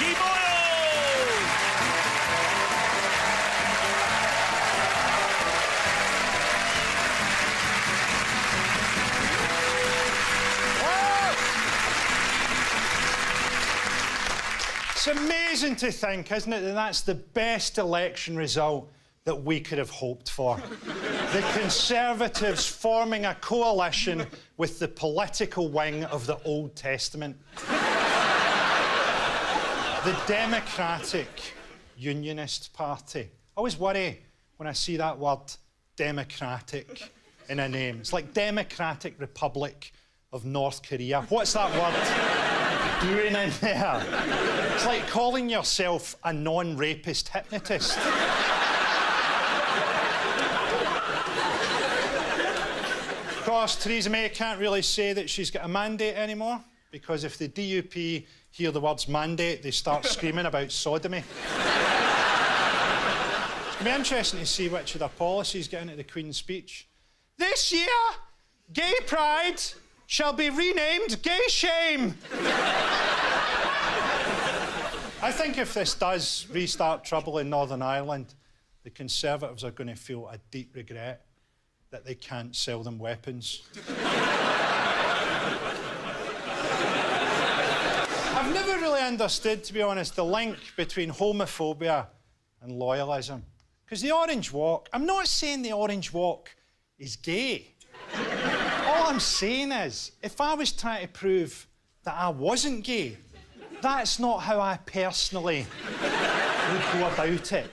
Frankie Boyles! It's amazing to think, isn't it, that that's the best election result that we could have hoped for. The Conservatives forming a coalition with the political wing of the Old Testament. The Democratic Unionist Party. I always worry when I see that word democratic in a name. It's like Democratic Republic of North Korea. What's that word doing in there? It's like calling yourself a non-rapist hypnotist. Of course, Theresa May can't really say that she's got a mandate anymore, because if the DUP hear the words mandate, they start screaming about sodomy. It's going to be interesting to see which of their policies get into the Queen's speech. This year, gay pride shall be renamed gay shame. I think if this does restart trouble in Northern Ireland, the Conservatives are going to feel a deep regret that they can't sell them weapons. I've never really understood, to be honest, the link between homophobia and loyalism. Because the Orange Walk, I'm not saying the Orange Walk is gay. All I'm saying is, if I was trying to prove that I wasn't gay, that's not how I personally would go about it.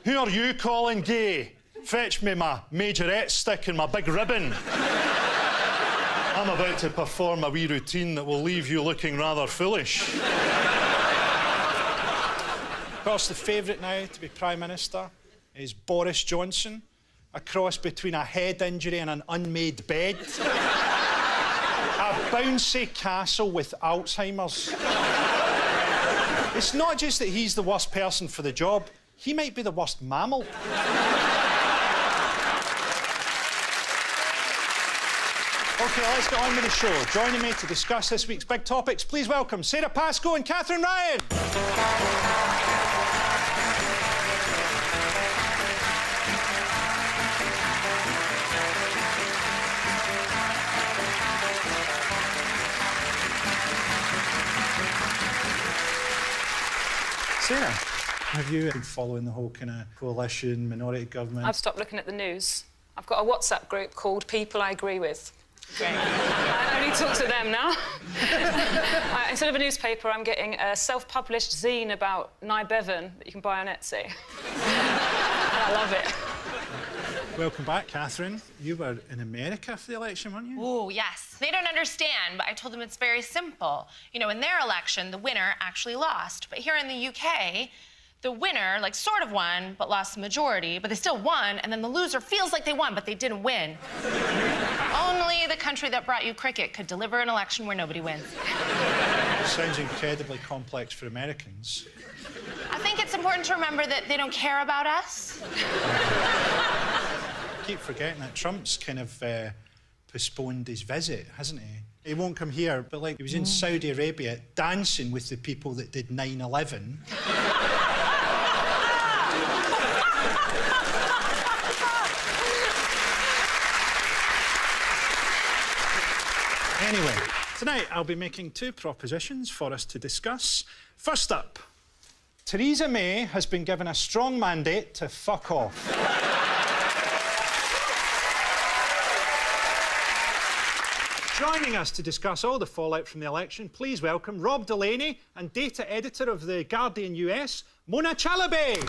Who are you calling gay? Fetch me my majorette stick and my big ribbon. I'm about to perform a wee routine that will leave you looking rather foolish. Of course, the favourite now to be Prime Minister is Boris Johnson, a cross between a head injury and an unmade bed. A bouncy castle with Alzheimer's. It's not just that he's the worst person for the job, he might be the worst mammal. OK, let's get on with the show. Joining me to discuss this week's big topics, please welcome Sara, Pascoe and Katherine Ryan. Sara, have you been following the whole kind of coalition, minority government? I've stopped looking at the news. I've got a WhatsApp group called People I Agree With. Great. I only talk to them now. Instead of a newspaper, I'm getting a self-published zine about Nye Bevan that you can buy on Etsy. And I love it. Welcome back, Katherine. You were in America for the election, weren't you? Oh, yes. They don't understand, but I told them it's very simple. You know, in their election, the winner actually lost. But here in the UK, the winner, like, sort of won, but lost the majority, but they still won, and then the loser feels like they won, but they didn't win. Only the country that brought you cricket could deliver an election where nobody wins. Sounds incredibly complex for Americans. I think it's important to remember that they don't care about us. I keep forgetting that Trump's kind of postponed his visit, hasn't he? He won't come here, but, like, he was in Saudi Arabia dancing with the people that did 9/11. Anyway, tonight I'll be making two propositions for us to discuss. First up, Theresa May has been given a strong mandate to fuck off. Joining us to discuss all the fallout from the election, please welcome Rob Delaney and data editor of The Guardian US, Mona Chalabi.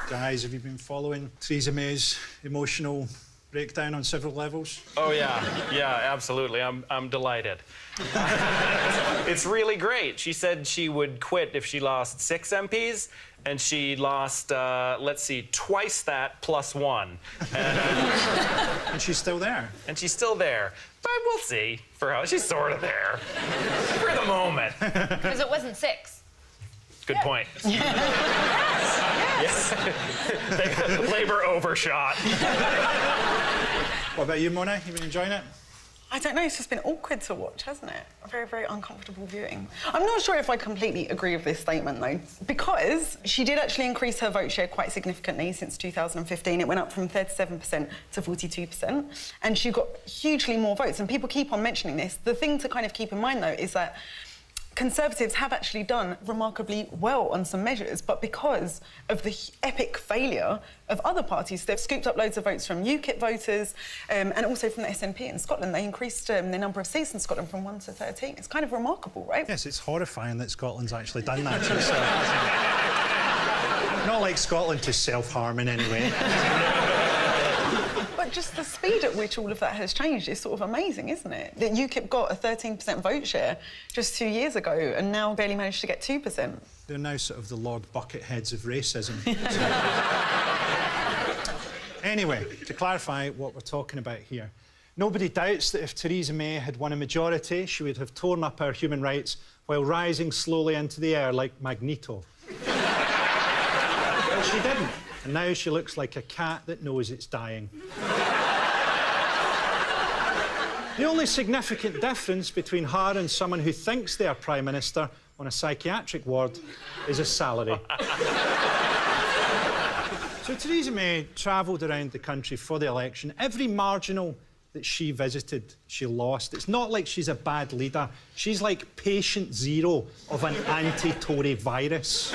Guys, have you been following Theresa May's emotional breakdown on several levels? Oh, yeah, absolutely. I'm delighted. It's really great. She said she would quit if she lost 6 MPs, and she lost, let's see, twice that plus 1. And she's still there. And she's still there. But we'll see for how she's sort of there. For the moment. Because it wasn't 6. Good point. Yes. Labour overshot. What about you, Mona? You been enjoying it? I don't know, it's just been awkward to watch, hasn't it? A very, very uncomfortable viewing. I'm not sure if I completely agree with this statement, though, because she did actually increase her vote share quite significantly since 2015. It went up from 37% to 42%, and she got hugely more votes, and people keep on mentioning this. The thing to kind of keep in mind, though, is that Conservatives have actually done remarkably well on some measures, but because of the epic failure of other parties, they've scooped up loads of votes from UKIP voters and also from the SNP in Scotland. They increased the number of seats in Scotland from 1 to 13. It's kind of remarkable, right? Yes, it's horrifying that Scotland's actually done that to itself. Not like Scotland to self-harm in any way. But just the speed at which all of that has changed is sort of amazing, isn't it? That UKIP got a 13% vote share just 2 years ago and now barely managed to get 2%. They're now sort of the Lord Bucketheads of racism. Anyway, to clarify what we're talking about here, nobody doubts that if Theresa May had won a majority, she would have torn up our human rights while rising slowly into the air like Magneto. But she didn't. And now she looks like a cat that knows it's dying. The only significant difference between her and someone who thinks they are Prime Minister on a psychiatric ward is a salary. So Theresa May travelled around the country for the election. Every marginal that she visited, she lost. It's not like she's a bad leader. She's like patient zero of an anti-Tory virus.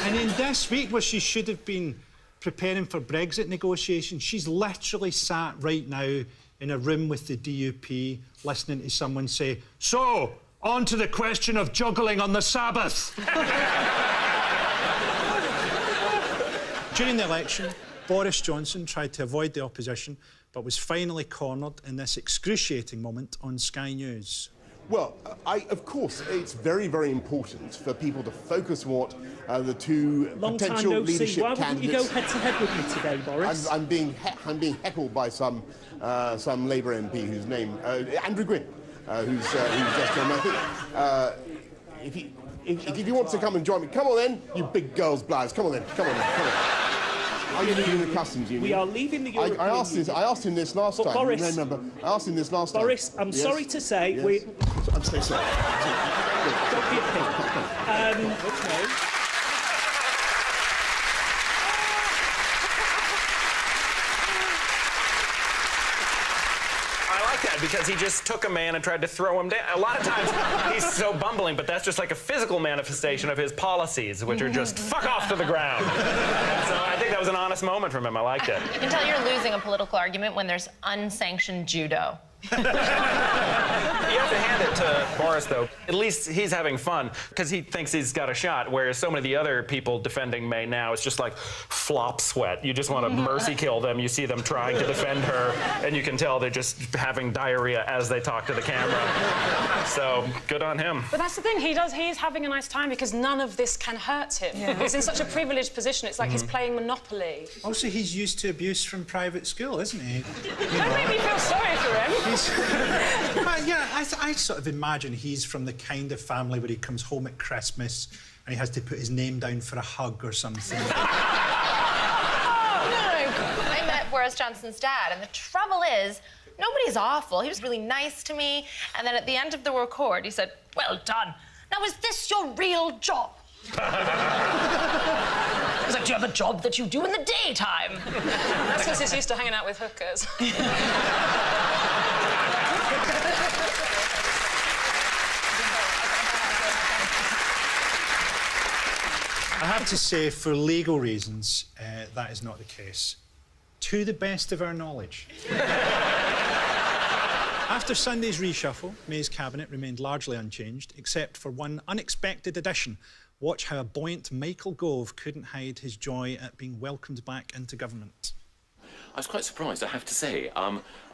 And in this week, where she should have been preparing for Brexit negotiations, she's literally sat right now in a room with the DUP, listening to someone say, "So, on to the question of juggling on the Sabbath." During the election, Boris Johnson tried to avoid the opposition, but was finally cornered in this excruciating moment on Sky News. Well, of course, it's very, very important for people to focus what the two potential leadership candidates... Why wouldn't you go head-to-head with me today, Boris? I'm being heckled by some Labour MP whose name... Andrew Gwynn, who's just come. I think if you want to come and join me, come on then, you big girls' blouse. Come on then, come on then, come on. Are you leaving the customs union? We are leaving the European Union. I asked him this last time. Boris, remember, I asked him this last time. Boris, I'm sorry to say yes. I'm so sorry. Don't be a pig. Okay. Because he just took a man and tried to throw him down. A lot of times he's so bumbling, but that's just like a physical manifestation of his policies, which are just fuck off to the ground. So I think that was an honest moment from him. I liked it. You can tell you're losing a political argument when there's unsanctioned judo. You have to hand it to Boris, though. At least he's having fun, because he thinks he's got a shot, whereas so many of the other people defending May now, it's just like flop sweat. You just want to mercy kill them. You see them trying to defend her, and you can tell they're just having diarrhea as they talk to the camera. So, good on him. But that's the thing, he's having a nice time because none of this can hurt him. Yeah. He's in such a privileged position, it's like he's playing Monopoly. Also, he's used to abuse from private school, isn't he? Don't make me feel sorry for him. Yeah, I sort of imagine he's from the kind of family where he comes home at Christmas and he has to put his name down for a hug or something. No. I met Boris Johnson's dad, and the trouble is, nobody's awful. He was really nice to me, and then at the end of the record, he said, "Well done. Now, is this your real job?" I was like, "Do you have a job that you do in the daytime?" That's because he's used to hanging out with hookers. I have to say, for legal reasons, that is not the case. To the best of our knowledge. After Sunday's reshuffle, May's cabinet remained largely unchanged, except for one unexpected addition. Watch how a buoyant Michael Gove couldn't hide his joy at being welcomed back into government. I was quite surprised, I have to say.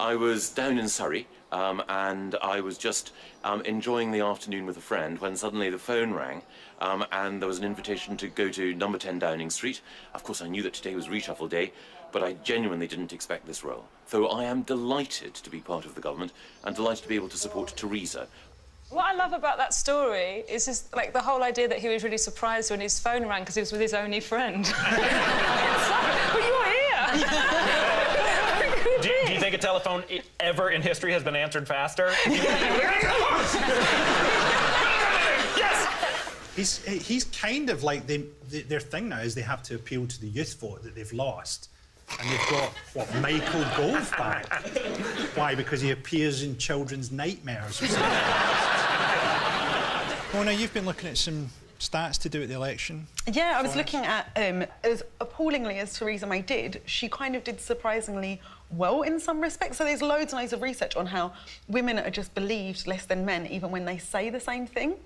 I was down in Surrey, and I was just enjoying the afternoon with a friend when suddenly the phone rang, and there was an invitation to go to number 10 Downing Street. Of course, I knew that today was reshuffle day, but I genuinely didn't expect this role. So I am delighted to be part of the government and delighted to be able to support Theresa. What I love about that story is just, like, the whole idea that he was really surprised when his phone rang because he was with his only friend. It's like, well, you're here! Do you think a telephone ever in history has been answered faster? Yes! He's kind of like... their thing now is they have to appeal to the youth vote that they've lost. And they've got, what, Michael Gove back? Why? Because he appears in children's nightmares or something. Mona, you've been looking at some stats to do at the election. Yeah, I was looking at, as appallingly as Theresa May did, she kind of did surprisingly well in some respects. So there's loads and loads of research on how women are just believed less than men, even when they say the same thing.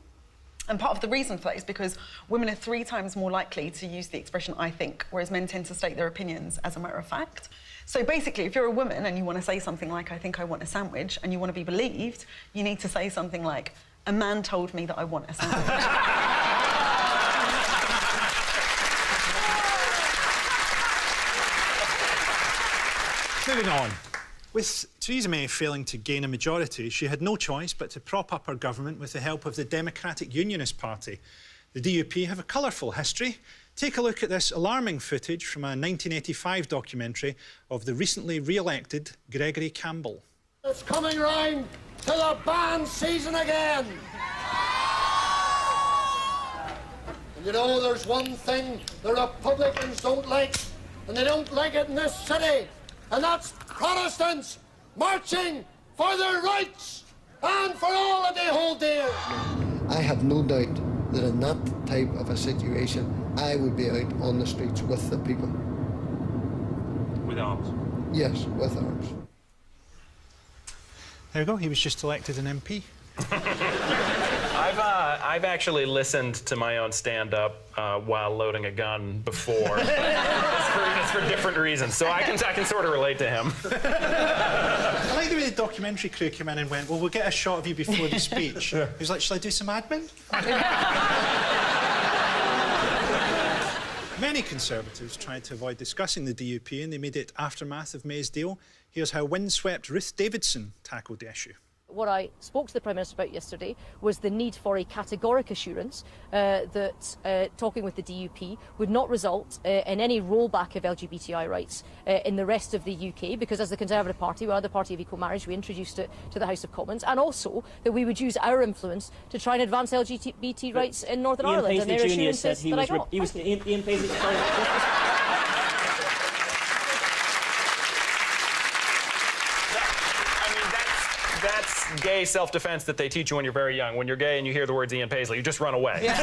And part of the reason for that is because women are 3 times more likely to use the expression "I think," whereas men tend to state their opinions as a matter of fact. So basically, if you're a woman and you want to say something like, "I think I want a sandwich," and you want to be believed, you need to say something like, "A man told me that I want a sandwich." Moving on. With Theresa May failing to gain a majority, she had no choice but to prop up her government with the help of the Democratic Unionist Party. The DUP have a colourful history. Take a look at this alarming footage from a 1985 documentary of the recently re-elected Gregory Campbell. It's coming round to the band season again. And you know, there's one thing the Republicans don't like, and they don't like it in this city, and that's Protestants marching for their rights and for all that they hold dear. I have no doubt that in that type of a situation, I would be out on the streets with the people. With arms? Yes, with arms. There we go, he was just elected an MP. I've actually listened to my own stand-up while loading a gun before. It's for different reasons, so I can sort of relate to him. I like the way the documentary crew came in and went, "Well, we'll get a shot of you before the speech." He was like, "Shall I do some admin?" Many Conservatives tried to avoid discussing the DUP and they made it aftermath of May's deal. Here's how windswept Ruth Davidson tackled the issue. What I spoke to the Prime Minister about yesterday was the need for a categoric assurance that talking with the DUP would not result in any rollback of LGBTI rights in the rest of the UK, because as the Conservative Party, we are the party of equal marriage, we introduced it to the House of Commons, and also that we would use our influence to try and advance LGBT rights in Northern Ireland. And their assurances that I got. Ian Paisley, sorry. That's gay self-defense that they teach you when you're very young. When you're gay and you hear the words Ian Paisley, you just run away. Yeah.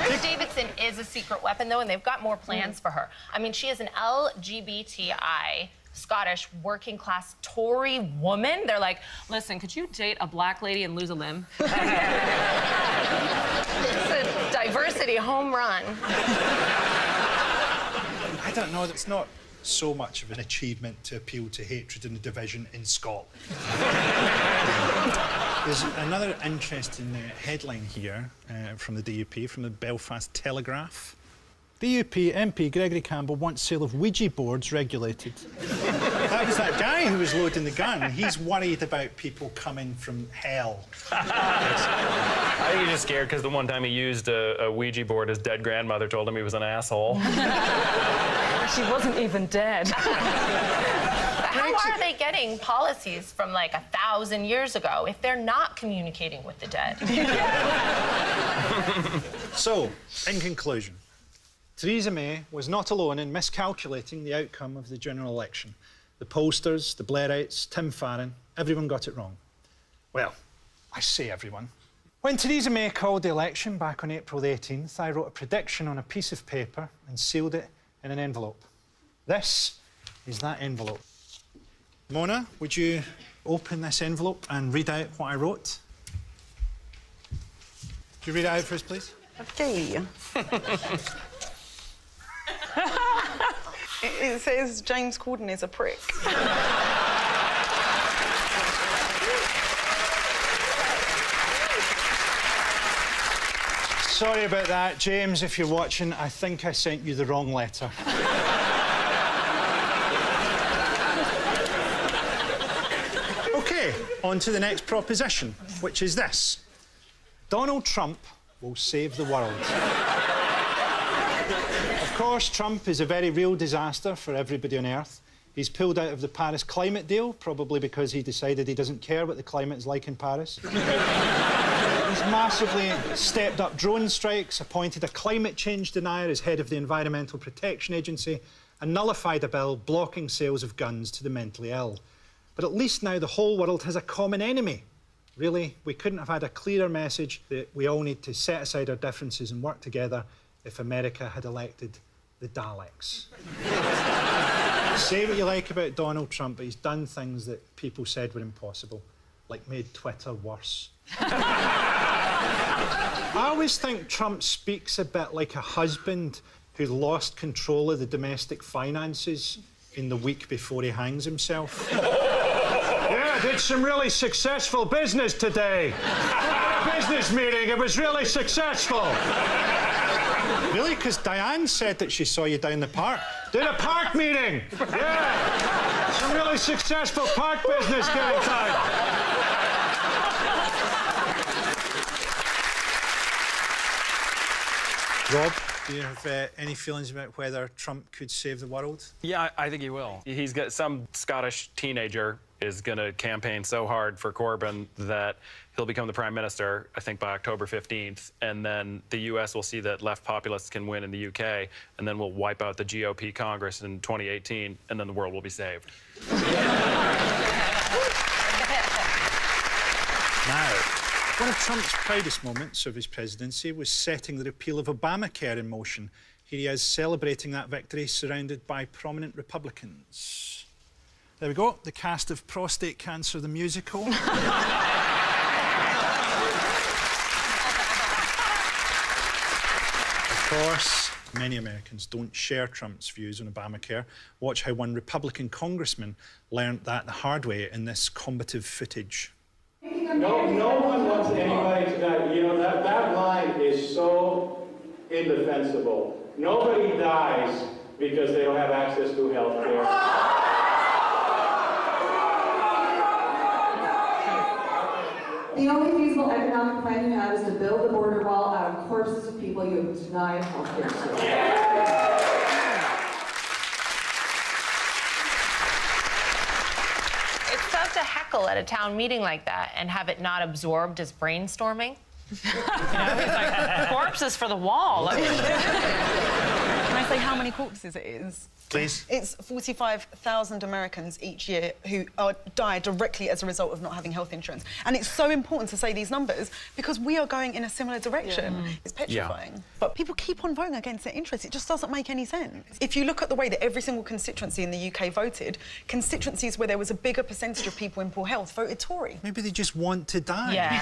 Ruth Davidson is a secret weapon, though, and they've got more plans for her. I mean, she is an LGBTI Scottish working-class Tory woman. They're like, listen, could you date a black lady and lose a limb? It's a diversity home run. I don't know, it's not so much of an achievement to appeal to hatred and division in Scotland. There's another interesting headline here from the DUP, from the Belfast Telegraph. DUP MP Gregory Campbell wants sale of Ouija boards regulated. That was that guy who was loading the gun. He's worried about people coming from hell. I think he's just scared because the one time he used a Ouija board, his dead grandmother told him he was an asshole. She wasn't even dead. How are they getting policies from like 1,000 years ago if they're not communicating with the dead? So, in conclusion, Theresa May was not alone in miscalculating the outcome of the general election. The pollsters, the Blairites, Tim Farron, everyone got it wrong. Well, I say everyone. When Theresa May called the election back on April the 18th, I wrote a prediction on a piece of paper and sealed it in an envelope. This is that envelope. Mona, would you open this envelope and read out what I wrote? Could you read it out for us, please? Okay. It says James Corden is a prick. Sorry about that, James, if you're watching. I think I sent you the wrong letter. OK, on on to the next proposition, which is this. Donald Trump will save the world. Of course, Trump is a very real disaster for everybody on Earth. He's pulled out of the Paris climate deal, probably because he decided he doesn't care what the climate is like in Paris. He's massively stepped up drone strikes, appointed a climate change denier as head of the Environmental Protection Agency, and nullified a bill blocking sales of guns to the mentally ill. But at least now the whole world has a common enemy. Really, we couldn't have had a clearer message that we all need to set aside our differences and work together if America had elected the Daleks. Say what you like about Donald Trump, but he's done things that people said were impossible, like made Twitter worse. I always think Trump speaks a bit like a husband who lost control of the domestic finances in the week before he hangs himself. Yeah, I did some really successful business today. Business meeting, it was really successful. Really? Because Diane said that she saw you down the park. Did a park meeting! Yeah! Some really successful park business getting done. Rob, do you have any feelings about whether Trump could save the world? Yeah, I think he will. He's got some Scottish teenager is going to campaign so hard for Corbyn that he'll become the prime minister, I think, by October 15th, and then the U.S. will see that left populists can win in the U.K., and then we'll wipe out the GOP Congress in 2018, and then the world will be saved. Now, one of Trump's proudest moments of his presidency was setting the repeal of Obamacare in motion. Here he is celebrating that victory, surrounded by prominent Republicans. There we go, the cast of Prostate Cancer, the musical. Of course, many Americans don't share Trump's views on Obamacare. Watch how one Republican congressman learned that the hard way in this combative footage. No one wants anybody to die. You know, that line is so indefensible. Nobody dies because they don't have access to health care. The only feasible economic plan you have is to build the border wall out of corpses of people you have denied health care service. It's tough to heckle at a town meeting like that and have it not absorbed as brainstorming. You know, it's like corpses for the wall. Can I say how many corpses it is? Please. It's 45,000 Americans each year who die directly as a result of not having health insurance. And it's so important to say these numbers because we are going in a similar direction. Yeah. It's petrifying. Yeah. But people keep on voting against their interests. It just doesn't make any sense. If you look at the way that every single constituency in the UK voted, constituencies where there was a bigger percentage of people in poor health voted Tory. Maybe they just want to die. Yeah.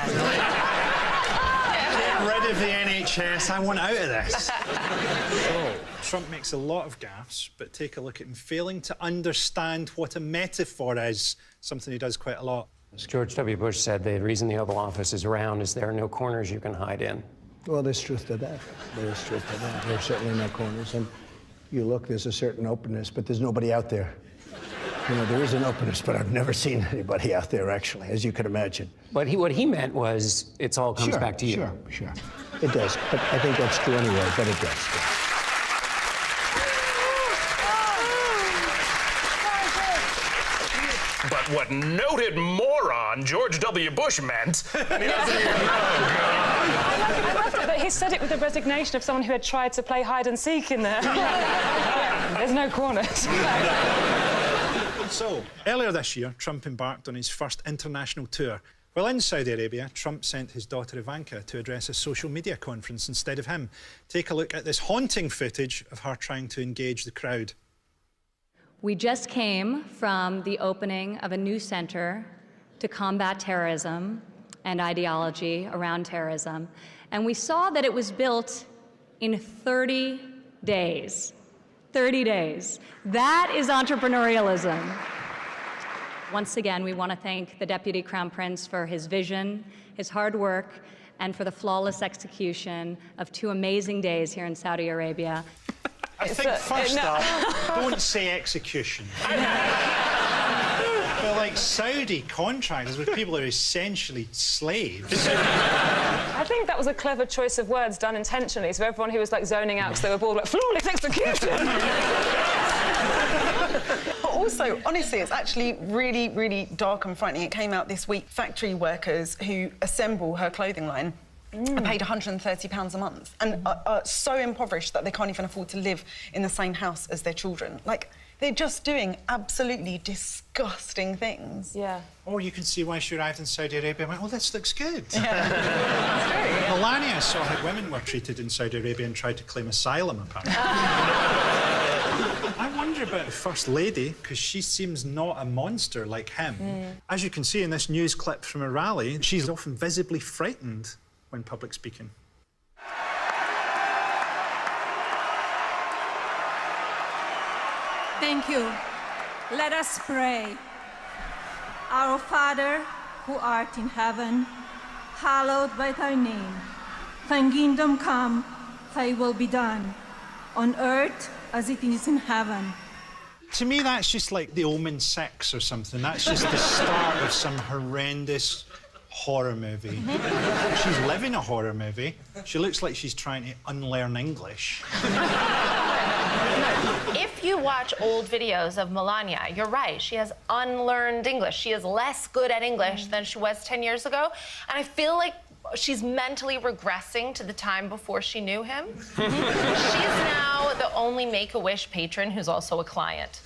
Get rid of the NHS, I want out of this. So, Trump makes a lot of gaffes, but take a look at him failing to understand what a metaphor is, something he does quite a lot. As George W. Bush said, the reason the Oval Office is round is there are no corners you can hide in. Well, there's truth to that. There's truth to that. There's certainly no corners. And you look, there's a certain openness, but there's nobody out there. You know, there is an openness, but I've never seen anybody out there, actually, as you can imagine. But what he meant was it all comes back to you. Sure. It does. But I think that's true anyway, but it does. Yeah. But what noted moron George W. Bush meant, and he doesn't even know. I loved it, but he said it with the resignation of someone who had tried to play hide and seek in there. There's no corners. So, earlier this year, Trump embarked on his first international tour. While in Saudi Arabia, Trump sent his daughter Ivanka to address a social media conference instead of him. Take a look at this haunting footage of her trying to engage the crowd. We just came from the opening of a new center to combat terrorism and ideology around terrorism, and we saw that it was built in 30 days. 30 days. That is entrepreneurialism. Once again, we want to thank the Deputy Crown Prince for his vision, his hard work, and for the flawless execution of 2 amazing days here in Saudi Arabia. I think first up, don't say execution. But like Saudi contractors with people who are essentially slaves. I think that was a clever choice of words done intentionally, so everyone who was like zoning out because they were bored, like, flawless execution. But also, honestly, it's actually really, really dark and frightening. It came out this week. Factory workers who assemble her clothing line are paid £130 a month and are so impoverished that they can't even afford to live in the same house as their children. Like, they're just doing absolutely disgusting things. Yeah. Oh, you can see why she arrived in Saudi Arabia and went, oh, this looks good. Yeah. Melania saw how women were treated in Saudi Arabia and tried to claim asylum, apparently. I wonder about the First Lady, because she seems not a monster like him. As you can see in this news clip from a rally, she's often visibly frightened when public speaking. Thank you. Let us pray. Our Father, who art in heaven, hallowed be thy name. Thy kingdom come, thy will be done, on earth as it is in heaven. To me, that's just like The Omen 6 or something. That's just the start of some horrendous horror movie. She's living a horror movie. She looks like she's trying to unlearn English. If you watch old videos of Melania, you're right. She has unlearned English. She is less good at English than she was 10 years ago. And I feel like she's mentally regressing to the time before she knew him. She's now the only Make-A-Wish patron who's also a client.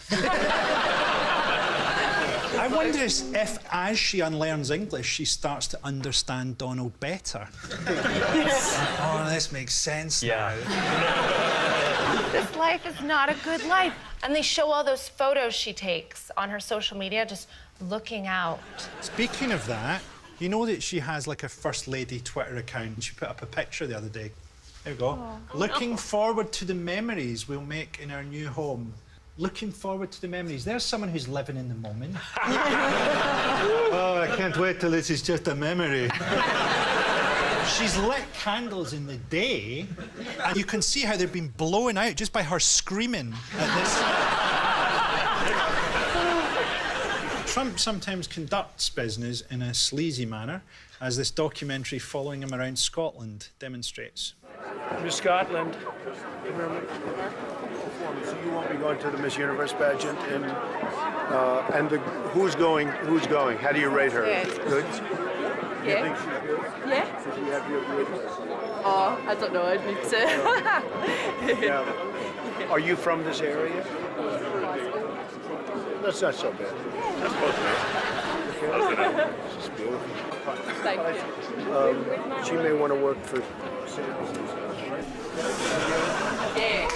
I wonder if, as she unlearns English, she starts to understand Donald better. Oh, this makes sense now. This life is not a good life. And they show all those photos she takes on her social media, just looking out. Speaking of that, you know that she has like a First Lady Twitter account. She put up a picture the other day. There we go. Looking forward to the memories we'll make in our new home. Looking forward to the memories. There's someone who's living in the moment. Oh, I can't wait till this is just a memory. She's lit candles in the day, and you can see how they've been blown out just by her screaming at this. Trump sometimes conducts business in a sleazy manner, as this documentary following him around Scotland demonstrates. Miss Scotland, remember? So you won't be going to the Miss Universe pageant, and who's going? Who's going? How do you rate her? Yeah. Good. Yeah. You think she's good? Yeah. So you have your Oh, I don't know. I'd need to. Yeah. Are you from this area? That's not so bad. That's close enough. She's beautiful. Thank you. She may want to work for. Yeah.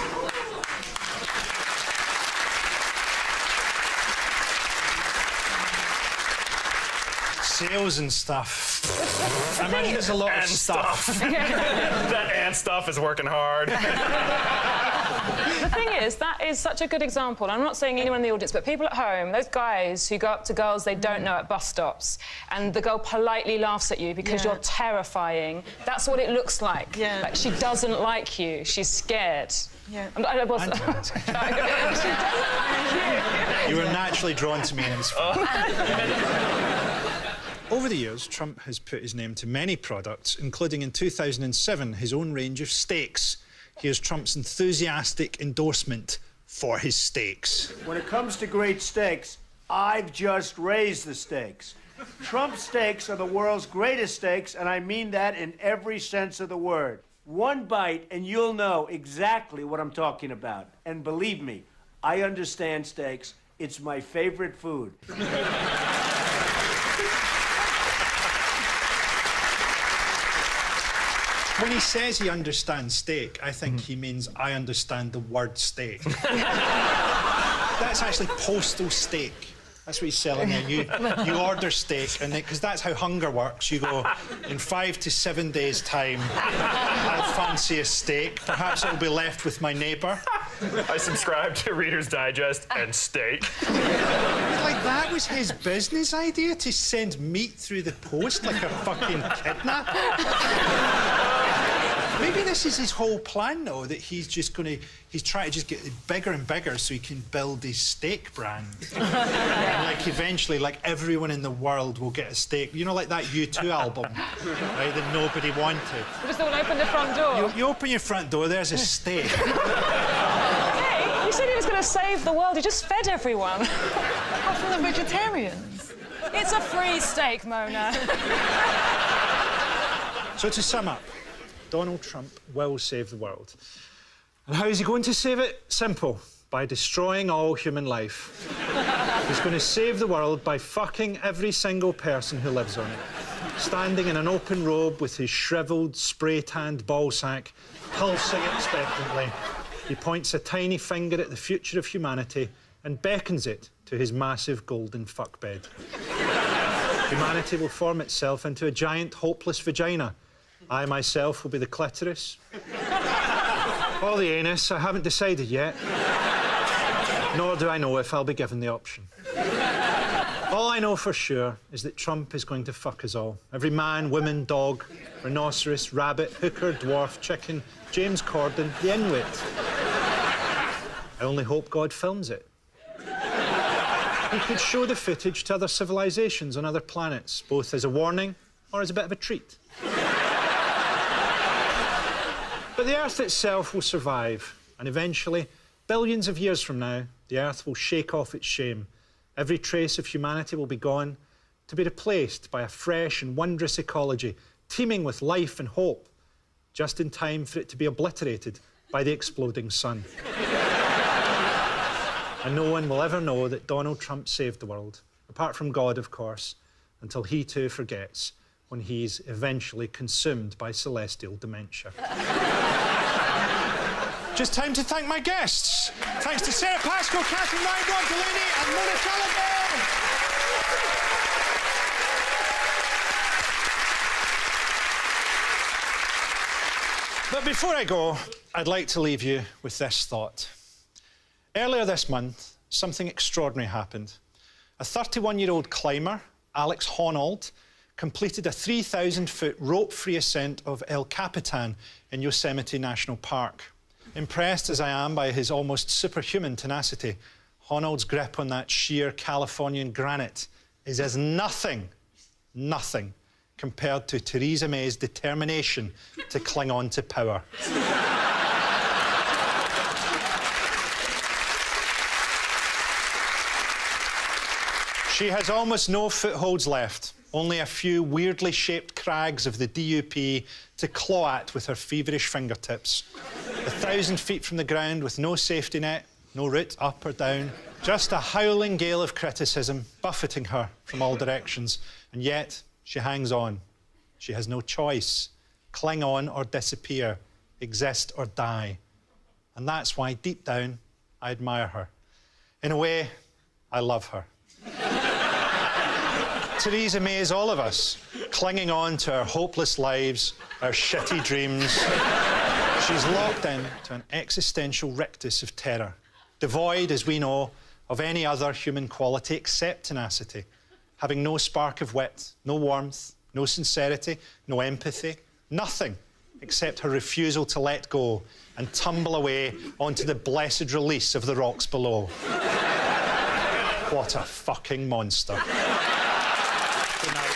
Sales and stuff. I imagine there's a lot of stuff. That and stuff is working hard. The thing is, that is such a good example. I'm not saying anyone in the audience, but people at home, those guys who go up to girls they don't know at bus stops, and the girl politely laughs at you because you're terrifying. That's what it looks like. Yeah. Like, she doesn't like you. She's scared. Yeah. I was... You were naturally drawn to me, and it was fun. Over the years, Trump has put his name to many products, including in 2007 his own range of steaks. Here's Trump's enthusiastic endorsement for his steaks. When it comes to great steaks, I've just raised the stakes. Trump steaks are the world's greatest steaks, and I mean that in every sense of the word. One bite, and you'll know exactly what I'm talking about. And believe me, I understand steaks. It's my favorite food. When he says he understands steak, I think he means I understand the word steak. That's actually postal steak. That's what he's selling you. You order steak, and because that's how hunger works. You go, in 5 to 7 days' time, I'll fancy a steak. Perhaps it'll be left with my neighbour. I subscribe to Reader's Digest and steak. Like, that was his business idea, to send meat through the post like a fucking kidnapper? Maybe this is his whole plan, though, that he's trying to just get bigger and bigger so he can build his steak brand. And, like, eventually, like, everyone in the world will get a steak. You know, like that U2 album, right, that nobody wanted. You just don't open the front door. You open your front door, there's a steak. Hey, he said he was going to save the world. He just fed everyone. Apart from the vegetarians. It's a free steak, Mona. So to sum up, Donald Trump will save the world. And how is he going to save it? Simple. By destroying all human life. He's going to save the world by fucking every single person who lives on it. Standing in an open robe with his shriveled, spray-tanned ballsack, pulsing expectantly, he points a tiny finger at the future of humanity and beckons it to his massive golden fuckbed. Humanity will form itself into a giant, hopeless vagina. I myself will be the clitoris. Or the anus, I haven't decided yet. Nor do I know if I'll be given the option. All I know for sure is that Trump is going to fuck us all. Every man, woman, dog, rhinoceros, rabbit, hooker, dwarf, chicken, James Corden, the Inuit. I only hope God films it. He could show the footage to other civilizations on other planets, both as a warning or as a bit of a treat. But the Earth itself will survive, and eventually, billions of years from now, the Earth will shake off its shame. Every trace of humanity will be gone, to be replaced by a fresh and wondrous ecology, teeming with life and hope, just in time for it to be obliterated by the exploding sun. And no one will ever know that Donald Trump saved the world, apart from God, of course, until he too forgets when he's eventually consumed by celestial dementia. Just time to thank my guests. Thanks to Sara, Pascoe, Katherine, Delaney and Mona Chalabi. But before I go, I'd like to leave you with this thought. Earlier this month, something extraordinary happened. A 31-year-old climber, Alex Honnold, completed a 3,000-foot rope-free ascent of El Capitan in Yosemite National Park. Impressed as I am by his almost superhuman tenacity, Honnold's grip on that sheer Californian granite is as nothing compared to Theresa May's determination to cling on to power. She has almost no footholds left, only a few weirdly shaped crags of the DUP to claw at with her feverish fingertips. 1,000 feet from the ground with no safety net, no route up or down, just a howling gale of criticism buffeting her from all directions. And yet, she hangs on. She has no choice. Cling on or disappear, exist or die. And that's why, deep down, I admire her. In a way, I love her. Theresa May is all of us, clinging on to our hopeless lives, our shitty dreams. She's locked in to an existential rictus of terror, devoid, as we know, of any other human quality except tenacity, having no spark of wit, no warmth, no sincerity, no empathy, nothing except her refusal to let go and tumble away onto the blessed release of the rocks below. What a fucking monster. Good night.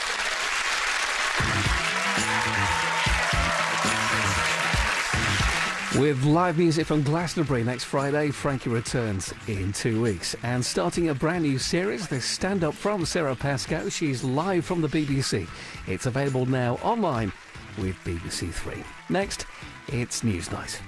With live music from Glastonbury next Friday, Frankie returns in 2 weeks. And starting a brand new series, this stand-up from Sara Pascoe. She's live from the BBC. It's available now online with BBC 3. Next, it's Newsnight.